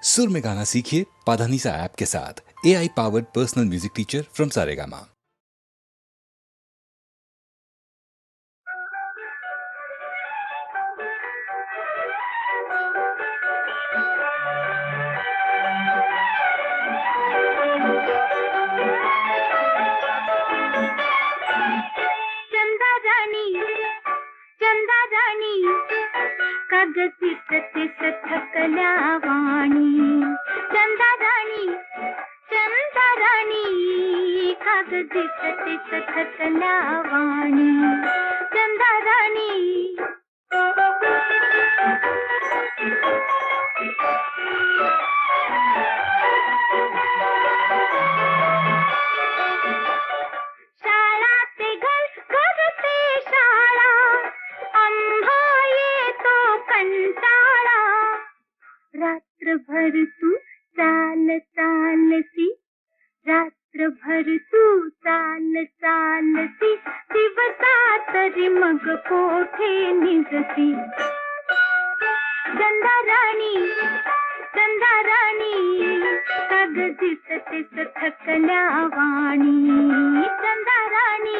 सुर में गाना सीखिए पाधानीसा ऐप के साथ। AI powered personal music teacher from Saregama. चंदा राणी कागदी सतीस थकल्या वाणी, चंदा राणी कागदी सतीस थकल्या वाणी, चंदा राणी रात्रभर तू चालती, रात्रभर तू चालती, दिवसा तरी मग कोठे निजती, चंदा राणी कागदी सतीस थकल्या वाणी, चंदा राणी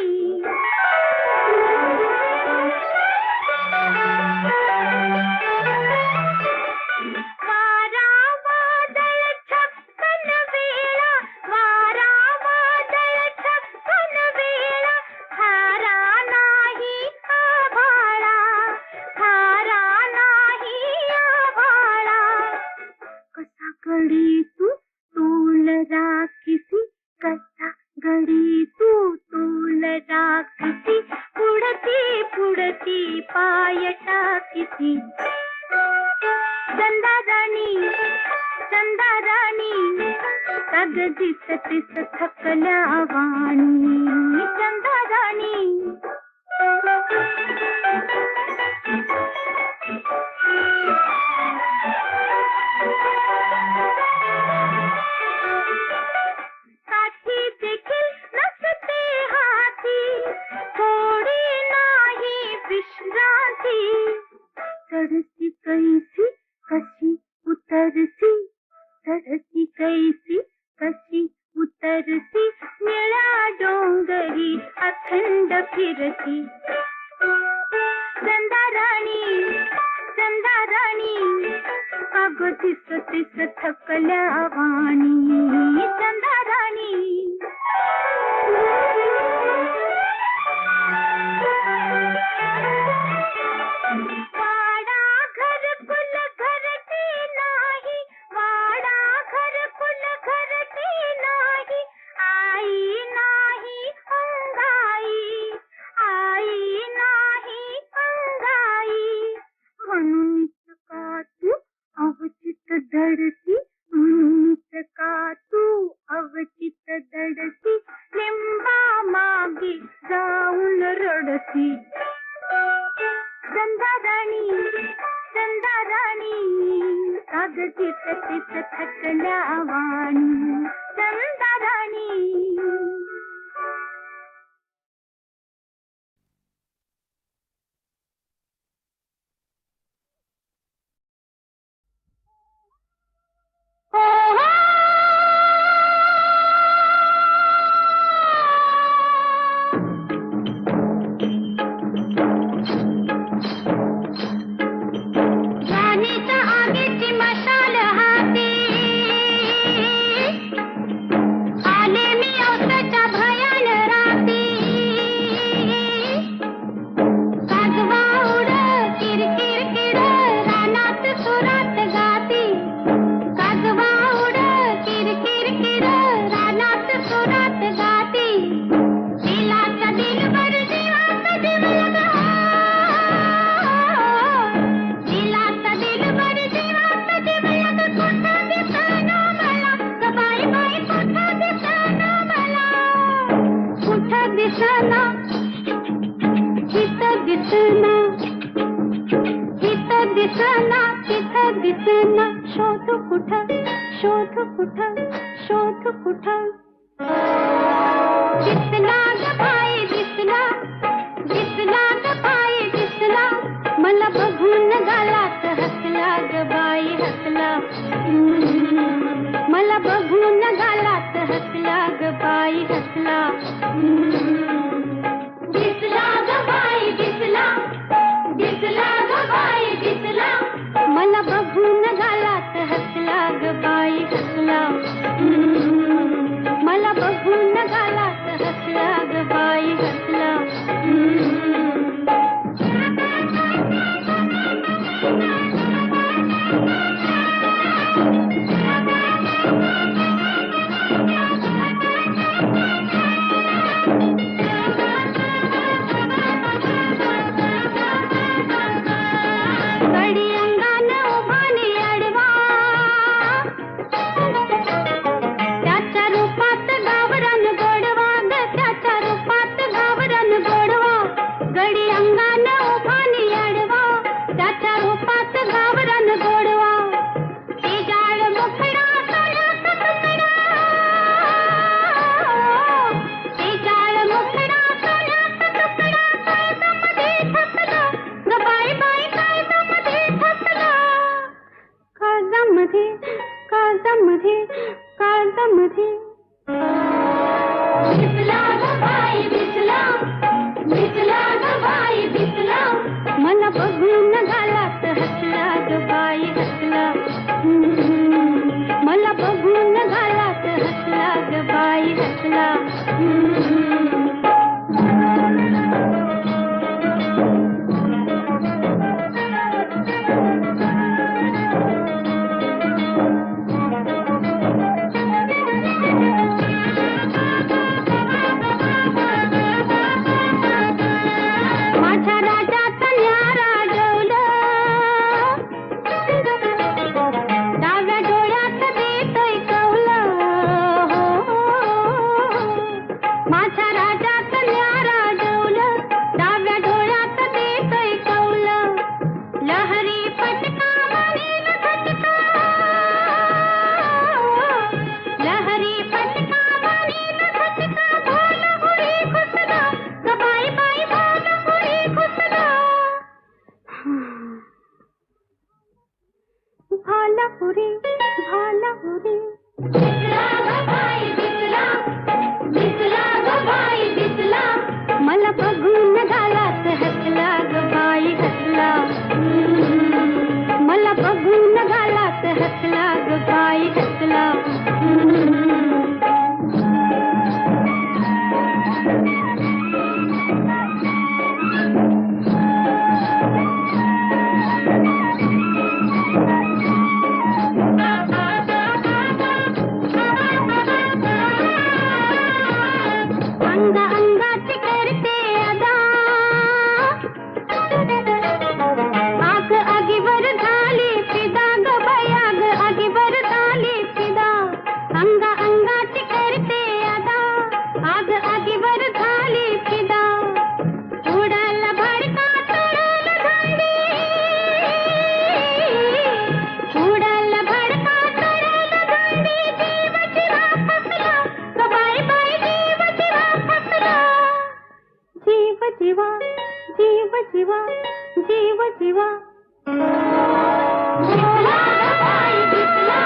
गडी तू तोल राखीसी, कसा गडी तू तोल राखीसी, पुढती पाय टाकीसी, चंदा राणी कागदी सतीस थकल्या वाणी, चंदा राणी साठी देखील नसते हाती, थोडी नाही विश्रांती, चढती कैसी कशी उतरसी, चढती कैसी कशी उतरसी, निळ्या डोंगरी अखंड फिरती, चंदा राणी कागदी सतीस थकल्या वाणी, चंदा राणी वाडा घरकुल घरटी नाही, वाडा घरकुल घरटी नाही, आई नाही अंगाई, आई नाही अंगाई, म्हणूनच का तू अवचित धडती, म्हणूनच का तू अवचित धडती, लिंबा मागे जाऊन रडती, चंदा राणी कागदी सतीस थकल्या वाणी, चंदा राणी दिसेना शोध कुठं दिसला ग बाई दिसला ग बाई दिसला मला बघून गालात हसला ग बाई हसला ग बाई हसला मला बघून गालात हसला ग बाई हसला कडी अंगानं उभाने अडवा त्याच्या रूपात गावरान गोडवा ग त्याच्या रूपात गावरान गोडवा गडी अंगानं उभाने अडवा त्याच्या रूपात गावरान गोडवा ती जाळ मुखडा सोन्याचा तुकडा ती जाळ मुखडा सोन्याचा तुकडा काळजामध्ये ठसला ग बाई बाई काळजामध्ये ठसला काळजामध्ये काळजामध्ये काळजामध्ये दिसला ग बाई दिसला दिसला ग बाई दिसला मला बघून गालात हसला ग बाई हसला मला बघून गालात हसला ग बाई हसला माझ्या राजाचा न्यारा डोलं डाव्या डोळ्यात देतोय कौलं माझ्या राजाचा न्यारा डोलं डाव्या डोळ्यात देतोय कौलं लहरी पटका मानेल झटका लहरी पटका मानेल झटका भाल उडी घुसला ग बाई बाई भाल उडी घुसला भालापुरी भालापुरी दिसला ग बाई दिसला दिसला ग बाई दिसला मला बघून गालात हसला ग बाई हसला मला बघून गालात हसला ग बाई हसला अंग अंगाची करते अदा आग आगीवर झाली फिदा ग बाई आग आगीवर झाली फिदा अंग अंगाची करते अदा आग आगीवर झाली फिदा उडाल भडका चढल दांडी उडाल भडका चढल दांडी जीव जिवा फसला ग बाई बाई जीव जिवा फसला जीव जिवा जीव जिवा जीव जिवा दिसला ग बाई दिसला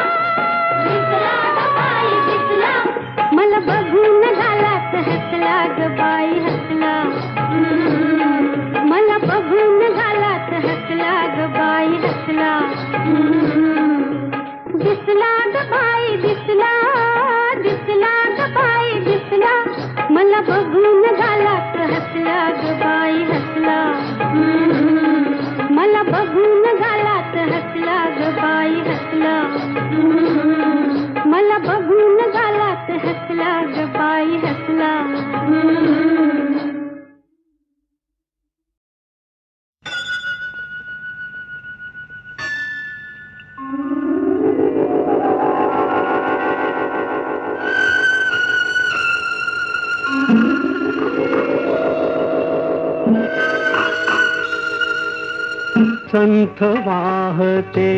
दिसला ग बाई दिसला मला बघून गालात हसला ग बाई हसला मला बघून गालात हसला ग बाई हसला दिसला ग बाई दिसला दिसला ग बाई दिसला मला बघून गालात हसला ग बाई हसला मला बघून गालात हसला ग बाई हसला मला बघून गालात हसला ग बाई हसला संथ वाहते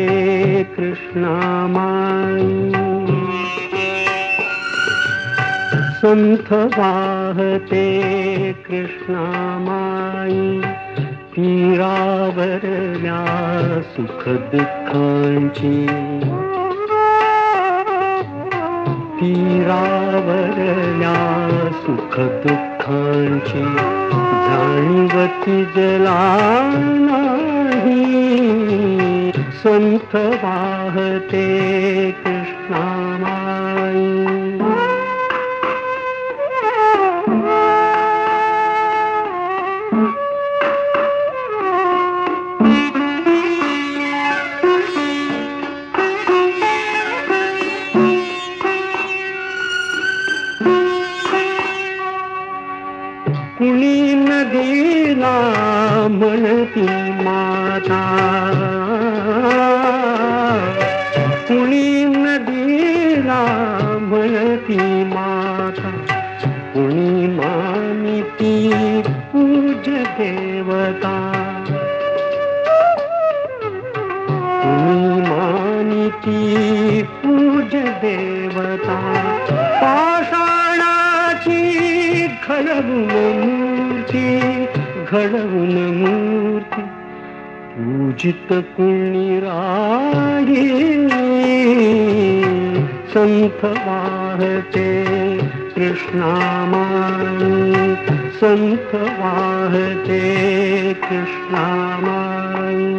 कृष्णामाई संथ वाहते कृष्णामाई तीरावरल्या सुख दुःखांची तीरावरल्या सुख दुःखांची जाणीवती जला नाही संथ वाहते कृष्णामाई. कुणी नदीला म्हणती माता, कुणी नदीला म्हणती माता, कुणी मानिती पूज देवता, कुणी मानिती पूज देवता. पाषाणाची घडवून मूर्ती, घडवून मूर्ती पूजित कुणी राही. संत वाहते कृष्णामाई, संत वाहते कृष्णामाई.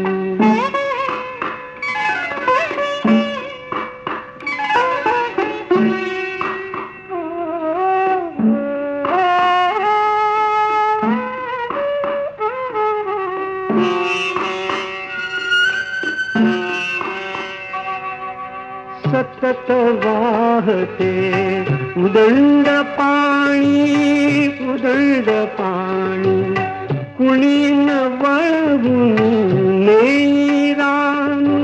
सतत वाहते उदंड पाणी, उदंड पाणी. कुणी न वळवून नेई राणी.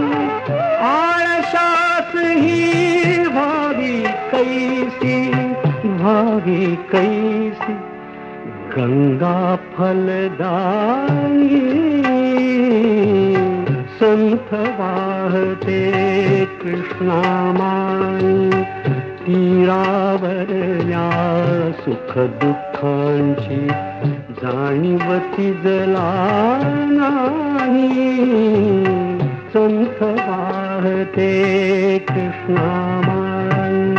आळशास ही भावी कैसी, भावी कैसी गंगा फलदायी. संत वाहते कृष्णामाई. तीरावर या सुख दुःखांची जाणीव तिजला नाही. संत वाहते कृष्णामाई.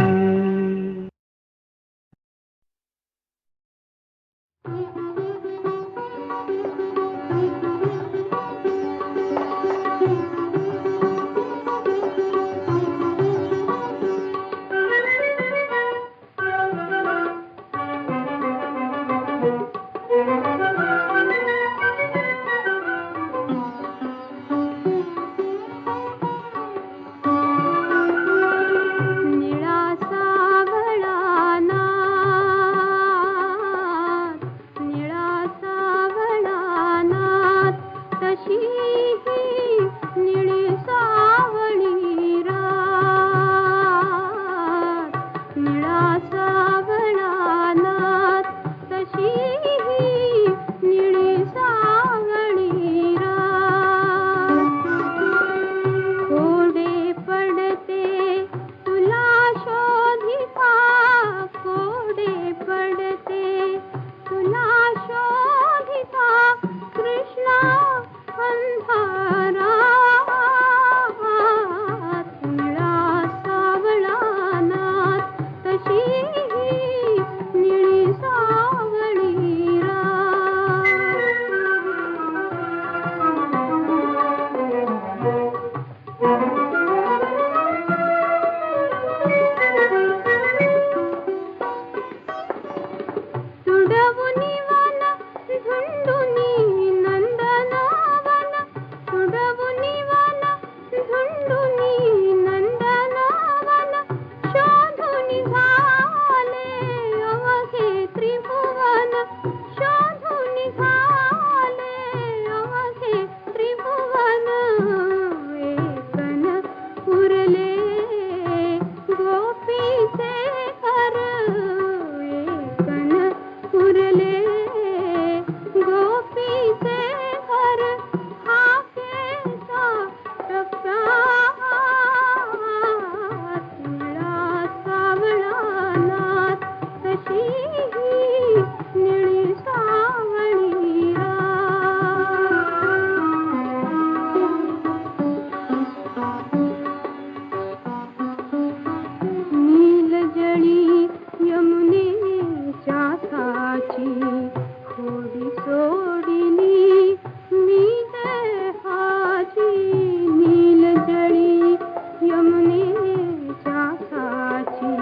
श्वासाची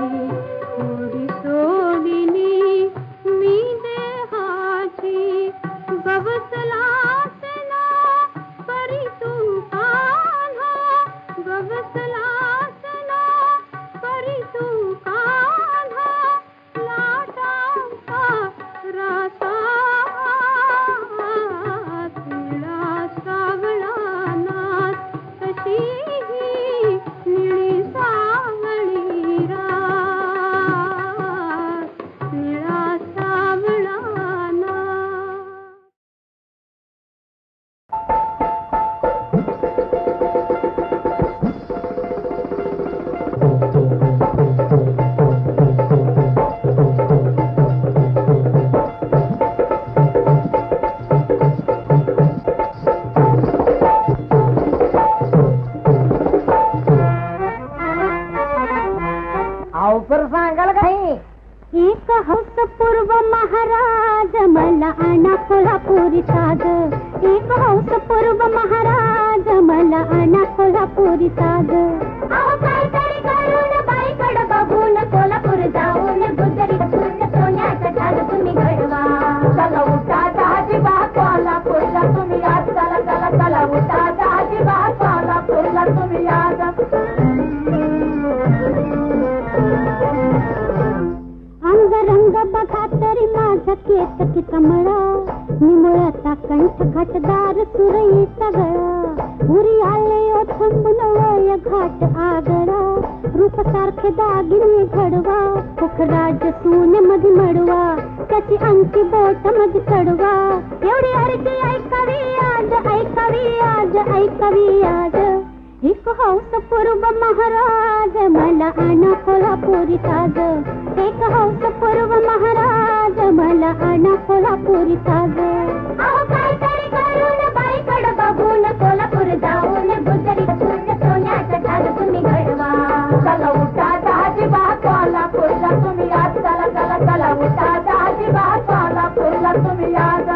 थोडी सोडिली मी देहाची गवसलासना परी तू कान्हा गवसलासना परी तू कान्हा लाटांचा रासात निळा सावळा नाच कशी ही निळी सावळी रात निळा सावळा नाच. अवसर सांगाल काही एक हौस पूर्व महाराज मला आणा कोल्हापुरी साज एक हौस पूर्व महाराज मला आणा कोल्हापुरी साज अहो काहीतरी करून बाईकड बघून कोल्हापूर जाऊन गुजरी सोन्याचा साज तुम्ही घडवा. चला उठा दाजी बा कोल्हापूरला तुम्ही आज चला चला चला उठा दाजी बा कोल्हापूरला तुम्ही आज. अंगरंग बघा तरी माझा केतकी कमळा निमुळता कंठ घटदार सुरई सगळा उरी आले ओथंबून वय घाट आगळा रूप सारखे दागिने घडवा पुखराज सून मध्ये मडवा त्याची अंकी बोट मध्ये चढवा एवढी अर्जी ऐकावी आज ऐकावी आज ऐकावी आज. एक हौस पूर्व महाराज मला आणा कोल्हापुरी साज एक हौस पूर्व महाराज मला आणा कोल्हापुरी साज. अहो काहीतरी करून बाईकड बघून कोल्हापूर जाऊन गुजरी सोन्याचा साज तुम्ही घडवा. चला उठा दाजी बा कोल्हापूरला तुम्ही आज चला चला चला उठा दाजी बा कोल्हापूरला तुम्ही आज.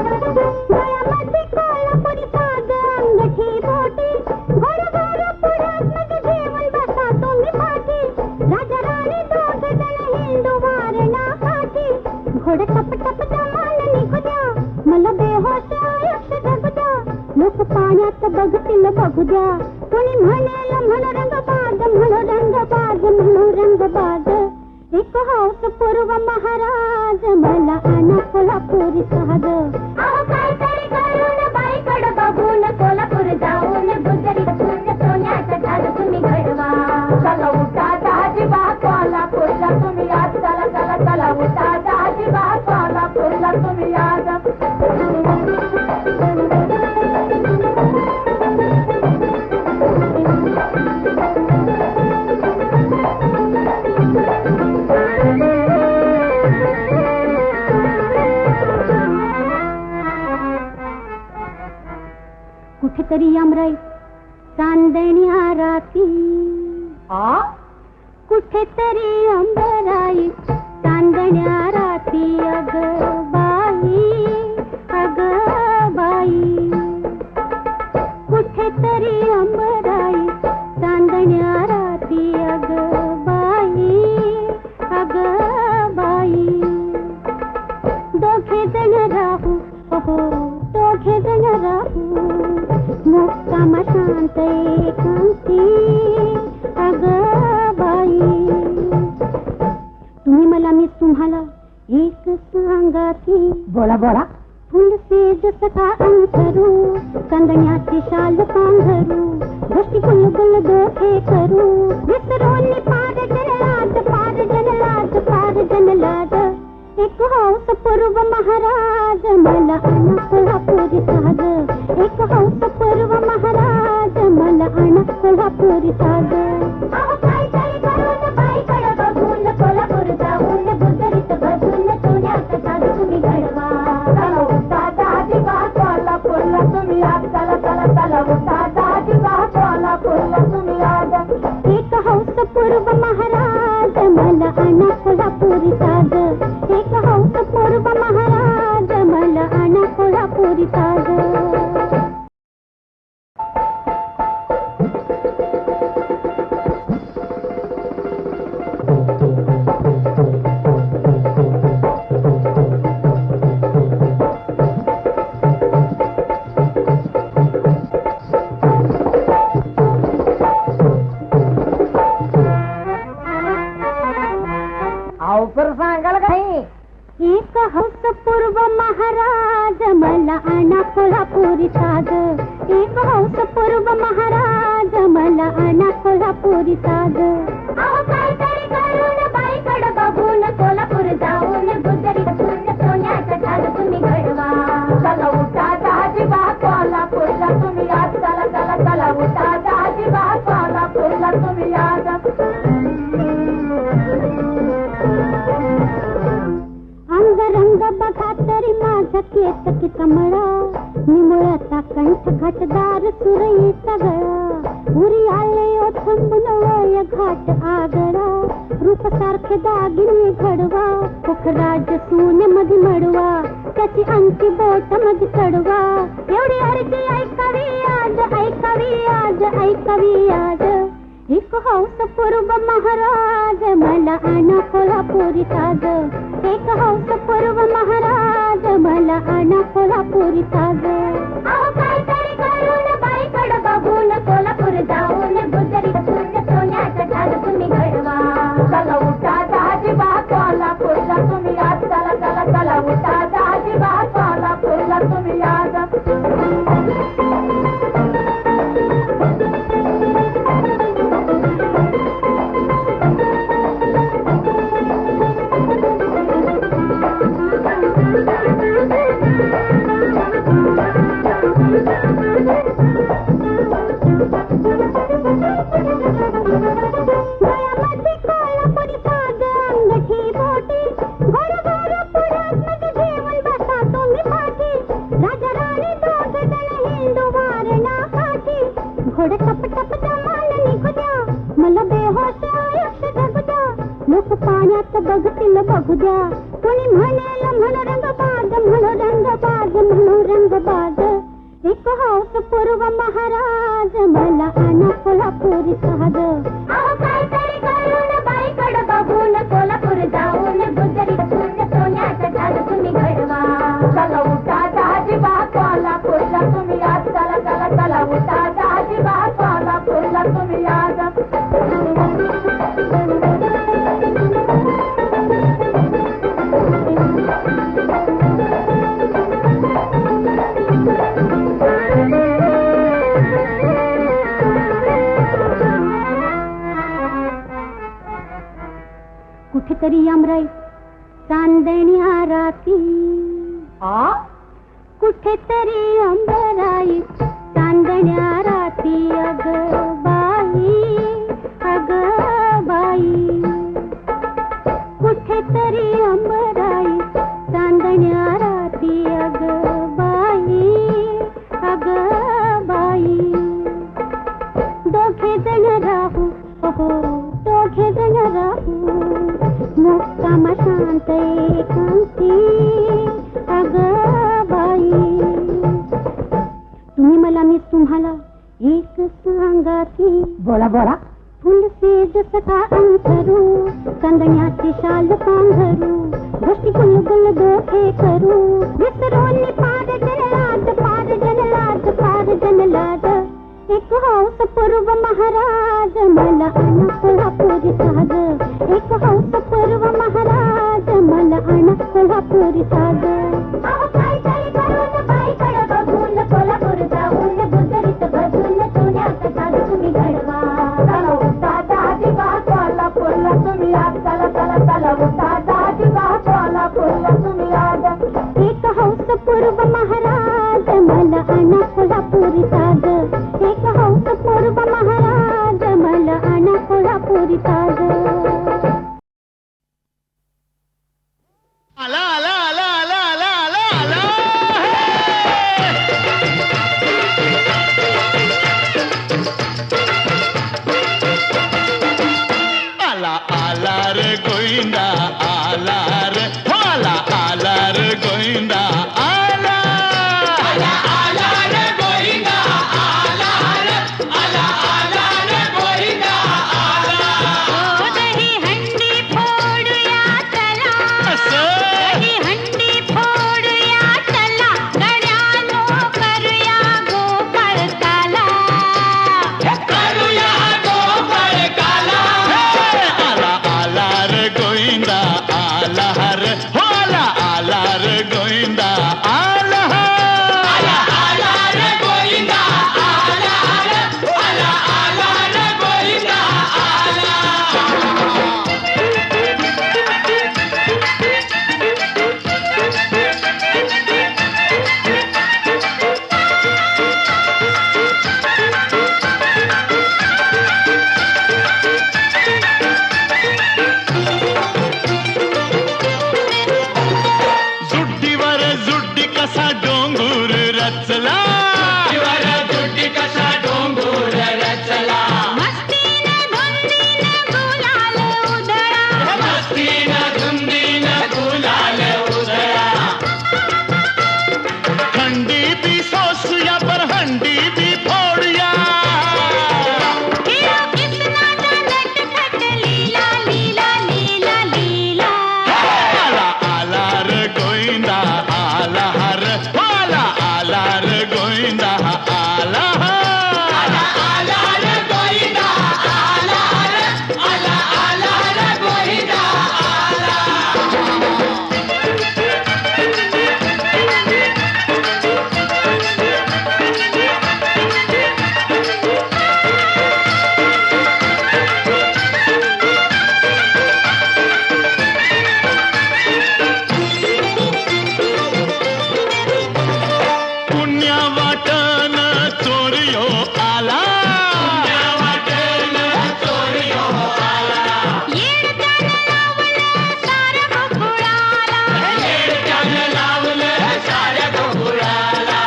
गळ्यामध्ये कोल्हापुरी साज अंगठी बोटी घर घर पुढ्यात मग जेवण बसा तुम्ही पाठी राजा राणी दोघे जण हिंदू वारणा काठी घोडे टप टप जमाल निघू द्या मला बेहोश आयुष्य जगू द्या लोक पाण्यात बघतील बघू द्या कोणी म्हणेल म्हणू रंगबाज म्हणू रंगबाज म्हणू रंगबाज. एक हौस पूर्व महाराज मला आणा कोल्हापुरी साज. अहो काहीतरी करून बाईकड बघून कोल्हापूर जाऊन गुजरी सोन्याचा साज तुम्ही घडवा. चला उठा दाजी बा कोल्हापूरला तुम्ही आज चला चला चला उठा दाजी बा कोल्हापूरला तुम्ही आज. कुठेतरी यमराई चांदण्या राती कुठेतरी अंबराई चांदण्या राती अग बाई कुठेतरी अंबराई चांदण्या राती अग बाई दोघे जण राहू हो दोघे जण राहू मुक्कामा शांत एकांती अग बाई. तुम्ही मला मी तुम्हाला एक सांगाती बोला बोला. फुल सेज सका अंतरू कंदण्याची शाल पांघरू गोष्टी गुलगुल दोघे करू विसरून पार जनलाज एक हौस पूर्व महाराज मला आणा कोल्हापुरी साज एक हौस पूर्व महाराज मला आणा कोल्हापुरी साज. अहो काहीतरी करून बाईकड बघून कोल्हापूर जाऊन गुजरीत बघून सोन्याचा साज तुम्ही घडवा. चला उठा दाजी बा कोल्हापूरला तुम्ही आज चला चला उठा दाजीबा कोल्हापूरला तुम्ही आज एक हौस पूर्व महाराज मला आणा कोल्हापुरी साज एक हौस पूर्व महाराज मला आणा कोल्हापुरी साज अवसर सांगाल काही एक हौस पूर्व महाराज मला आणा कोल्हापुरी साज एक हौस पूर्व महाराज मला आणा कोल्हापुरी साज अहो काहीतरी करून बाईकडे बघून कोल्हापूर जाऊन गुजरी सोन्याचा ढाल तुम्ही घडवा चला उठा दाजीबा कोल्हापूरला तुम्ही आज चला चला चला उठा दाजीबा कोल्हापूरला तुम्ही आज अंग रंग बघा तरी माझा केतकी कमळा निमुळता कंठ घटदार सुरईचा गळा उरी आले ओथंबून वय घाट आगळा रूप सारखे दागिने घडवा पुखराज सून मधी मडवा त्याची अंकी बोट मधी चढवा एवढी अर्जी ऐकावी आज ऐकावी आज ऐकावी आज एक हौस पूर्व महाराज मला आणा कोल्हापुरी साज एक हौस पूर्व महाराज मला आणा कोल्हापुरी साज अहो काहीतरी करून बाईकडे बघून कोल्हापूर जाऊन गुजरी सोन्याचा ढाल तुम्ही घडवा चला उठा दाजीबा कोल्हापूरला तुम्ही आज चला चला चला उठा दाजीबा कोल्हापूरला तुम्ही आज गळ्यामध्ये कोल्हापुरी साज अंगठी बोटी घोर घोर पुढ्यात मध्ये घेऊन बसा तुम्ही पाठी राजा राणी दोघे जण हिंदू वारणा काठी घोडे टप टप जमान निघू द्या मला बेहोश आयुष्य जगू द्या लोक पाण्यात बघतील बघू द्या कोणी म्हणेल म्हणू रंगबाज म्हणू रंगबाज म्हणू रंगबाज एक हौस पूर्व महाराज मला आणा कोल्हापुरी साज अहो काहीतरी करून बाईकडे बघून कोल्हापूर जाऊन गुजरी सोन्याचा ढाल तुम्ही घडवा चला उठा दाजीबा कोल्हापूरला तुम्ही आज चला चला चला उठा दाजीबा कोल्हापूरला तुम्ही आज कुठेतरी आमराई चांदण्या राती कुठेतरी अंबराई चांदण्या राती अग बाई कुठेतरी अंबराई चांदण्या राती अग बाई दोघे जण राहू हो दोघे जण राहू मुक्कामा शांत एकांती अग बाई तुम्ही मला मी तुम्हाला एक सांगाती बोला बोला फुल सेज सका अंतरू चांदण्याची शाल पांघरू गोष्टी गुलगुल दोहे करू विसरून पार जनलाद एक हौस पूर्व महाराज मला आणा कोल्हापुरी साज एक हौस पूर्व महाराज मला आणा कोल्हापुरी साज अहो काहीतरी करून बाईकडे बघून कोल्हापूर जाऊन गुजरीत बघून सोन्याचा ढाल तुम्ही घडवा चला उठा दाजीबा कोल्हापूरला तुम्ही आज चला चला चला उठा दाजीबा कोल्हापूरला तुम्ही आज एक हौस पूर्व महाराज मला आणा कोल्हापुरी साज एक हौस पूर्व महाराज मला आणा कोल्हापुरी साज आला आला आला आला आला आला डंडी भी फोड़िया कितना नटखट लीला लीला लीला लीला आला आला रे गोविंदा आला हर आला आला रे गोविंदा आला आला आला रे गोविंदा आला हर आला आला रे गोविंदा पुण्या वाटन चोरियो आला पुण्या वाटन चोरियो आला येड त्यानं लावलं सारं गोकुळाला येड त्यानं लावलं साऱ्या गोकुळाला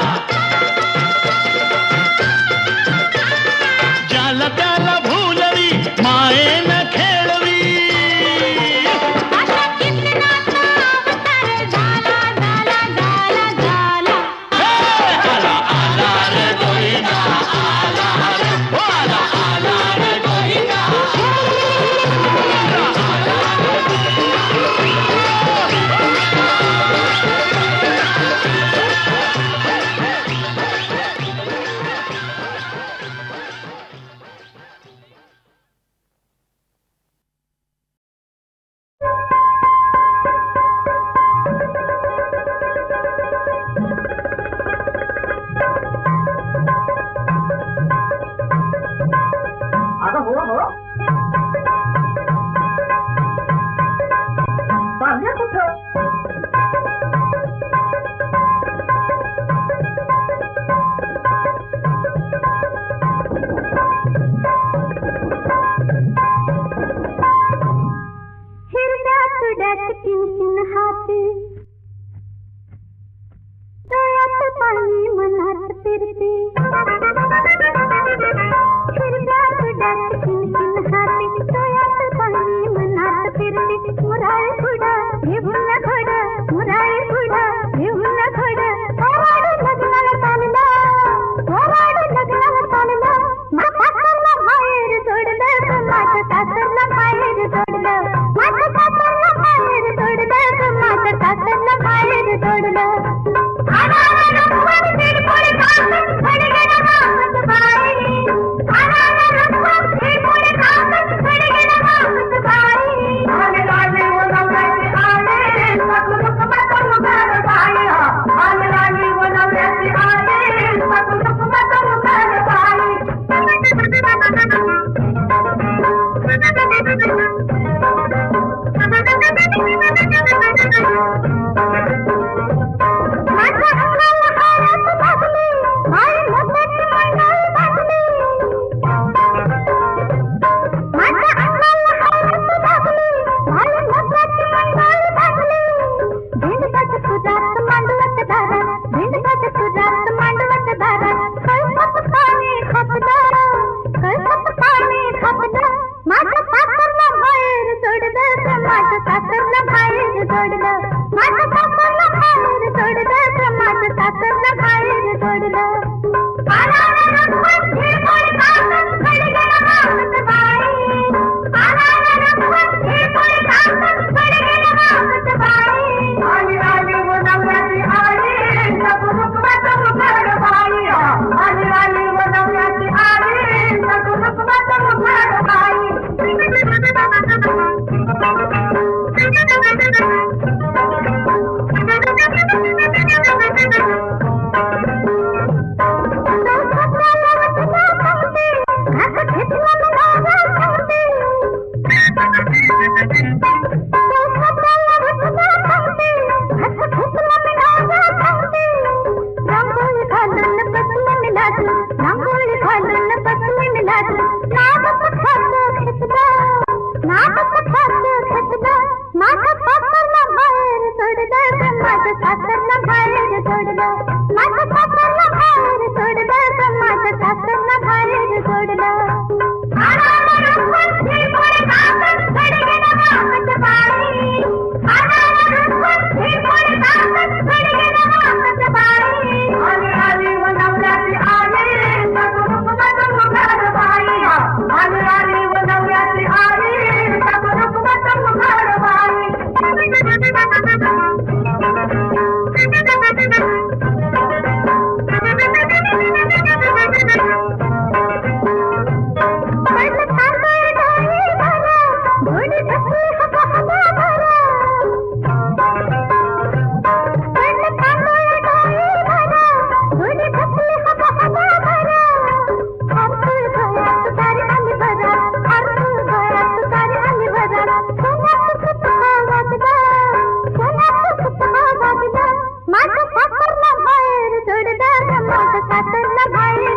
ज्याला त्याला भुलवी मायेनं खेळवी असा किसनाचा अवतार झाला झाला झाला झाला आला आला रे गोविंदा आला रे आला आला रे गोविंदा अगं हो हो चालल्या कुठं हिरड्या तुड्यात किनकिन हाती डोळ्यात पाणी मनात फिरते हिरड्या तुड्यात किनकिन हाती डोळ्यात पाणी मनात फिरते मुराळे पुढा घेऊन घोड मुराळे पुढा घेऊन घोड ओराड लग्नाला चाललं ओराड लग्नाला चाललं माझ्या सासरला बाहेर सोडलं माझ्या सासरला बाहेर सोडलं माझ्या सासरला बाहेर सोडलं माझ्या सासरला बाहेर सोडलं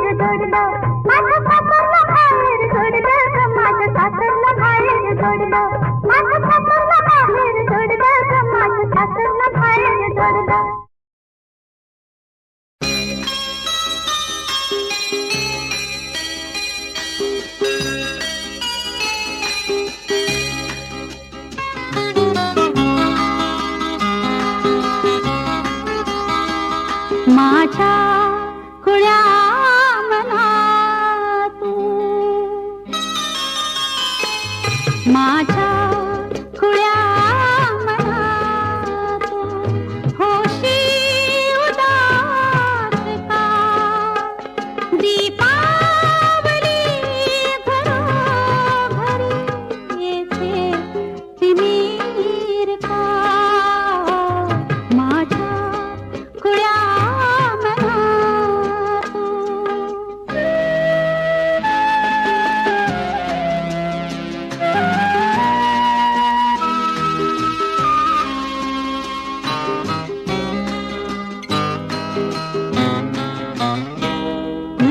बाहेर जोडलं माझं सासरला बाहेर जोडलं माझं सासरला बाहेर जोडलं माझं सासरला बाहेर जोडलं माझं सासरला बाहेर जोडलं माझ्या खुळ्या मना तू माझ्या खुळ्या मना तू होशी उदास का दीपावली घरोघरी येथे तिमीर का माझ्या खुळ्या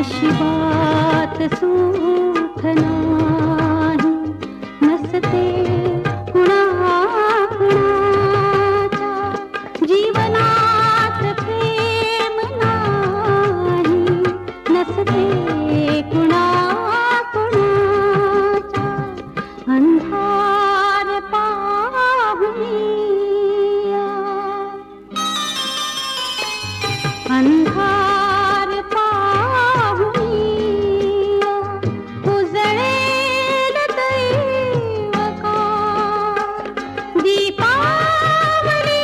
नशिबात सुख नाही नसते कुणा कुणाच्या जीवनात प्रेम नाही नसते कुणा कुणाच्या अंधार पाहुनिया अंधार पाहुनिया उजळेल दैव का दीपावली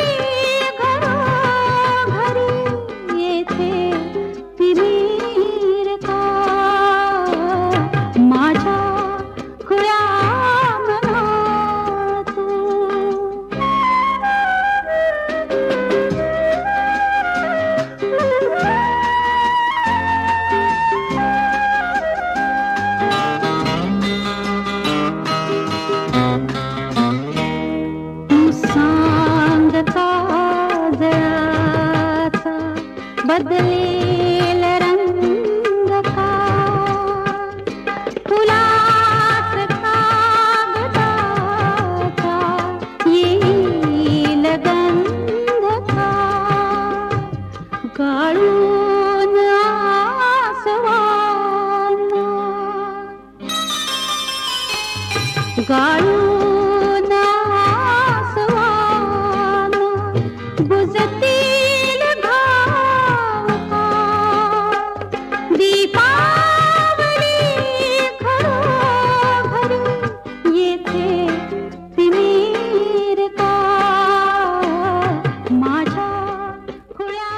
घरोघरी येथे तिमीर का माझ्या खुळ्या मना तू सांग काजळाचा बदलेल रंग का फुलाच कागदाचा येईल गंध का गाळून आसवाना गाळून आसवाना बुजतील घाव का दीपावली घरोघरी येथे तिमीर का माझ्या खुळ्या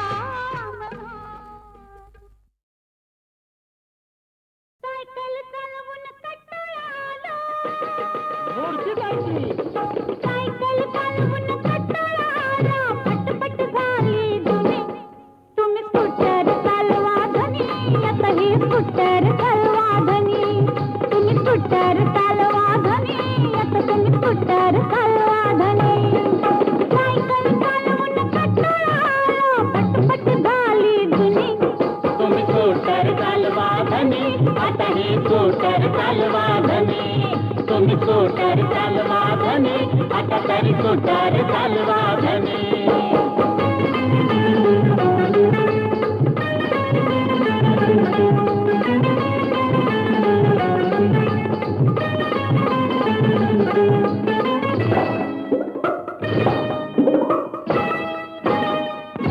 मना सायकल चालवून कटाळालो सायकल चालवून कटाळाला पटपट झाली धुनी तुम्ही स्कूटर चालवा धनी आता ही स्कूटर चालवा धनी तुम्ही स्कूटर चालवा धनी आता तुम्ही स्कूटर चालवा धनी सायकल चालवून कटाळाला पटपट झाली धुनी तुम्ही स्कूटर चालवा धनी आता ही स्कूटर चालवा धनी तुम्ही स्कूटर चालवा धनी आता तरी स्कूटर चालवा धनी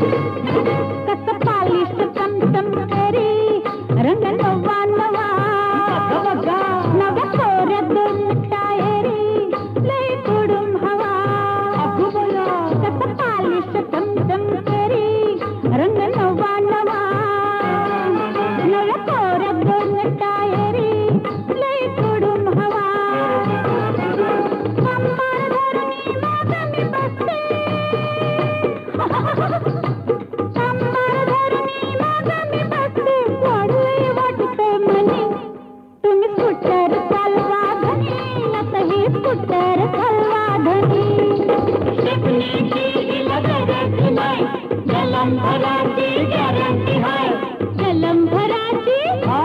कसं पालिश चमचम करी रंग नवा नवा नव्या खोऱ्यात दोन टायरी लय कुडूम हवा कसं पालिश चमचम करी रंग नवा नवा नव्या खोऱ्यात दोन टायरी लय कुडूम हवा कंबर धरुनी माझं मी बसते कंबर धरुनी माझं मी बसते वाढलंय वाटतंय मनी तुम्ही स्कूटर चालवा धनी आता ही स्कूटर चालवा धनी शिकण्याची हिला गरज नाही जलम भराची गॅरंटी आहे जलम भराची हा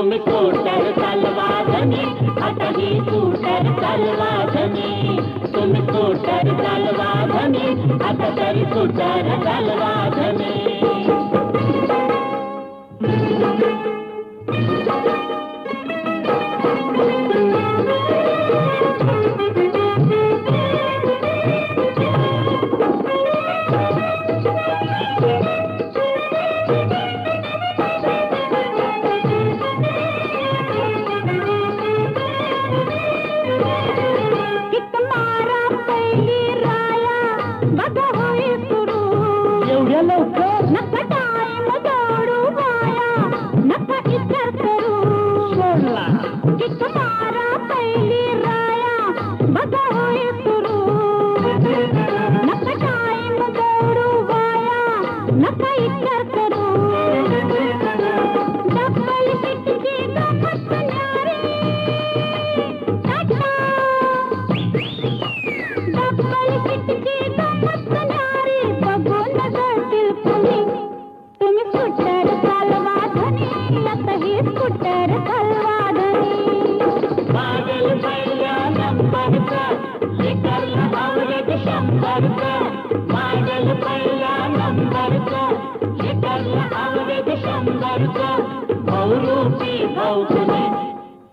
तुम्ही स्कूटर चालवा धनी आता ही स्कूटर चालवा धनी तुम्ही स्कूटर चालवा धनी आता तरी स्कूटर चालवा धनी किक मारा पहिली राया बघा होई सुरू एवढ्या लवकर नका टाइम दौडू वाया नका इतर करू सोडला किक मारा पहिली राया बघा होई सुरू नका टाइम दौडू वाया नका इतर करू डबल किटची गमत न्यारी टाटा डबल किटची गमत न्यारी बघून गळतील कुणी तुम्ही स्कूटर चालवा धनी आता ही स्कूटर चालवा धनी मागेल पहिल्या नंबरचा शिकरला आवरेज 100चा मागेल पहिल्या नंबरचा शिकरला आवरेज 100चा बहुरूपी भाऊकुनी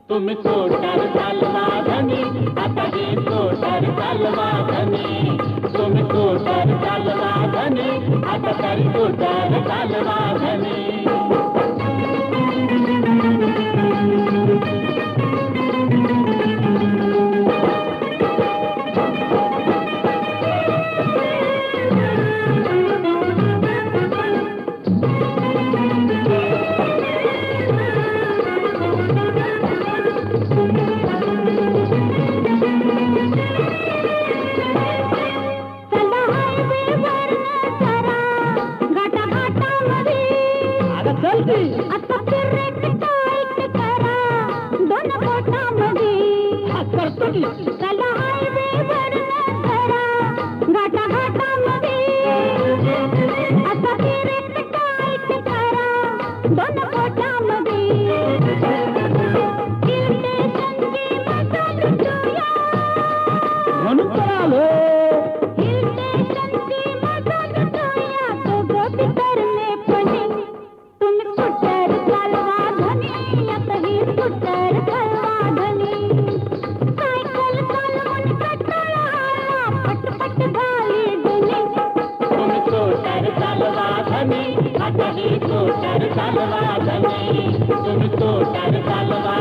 तुम्ही स्कूटर चालवा धनी आता ही स्कूटर चालवा धनी तुम्ही स्कूटर चालवा धनी आता तरी स्कूटर चालवा धनी चला हायवेवर जरा घाटाघाटामध्ये आता ब्रेक टाईट करा दोन बोटामध्ये चला हायवेवर जरा घाटाघाटामध्ये आता ब्रेक टाईट करा दोन बोटामध्ये हिल स्टेशनची मजा लुटूया म्हणून तर आलो हिल स्टेशनची मजा लुटूया दोघं बितरले पणी तुम्ही स्कूटर चालवा धनी आता ही स्कूटर चालवा धनी सायकल चालवून कंटाळा आला पटपट झाली जुनी तुम्ही स्कूटर चालवा धनी आता ही स्कूटर चालवा धनी तुम्ही स्कूटर चालवा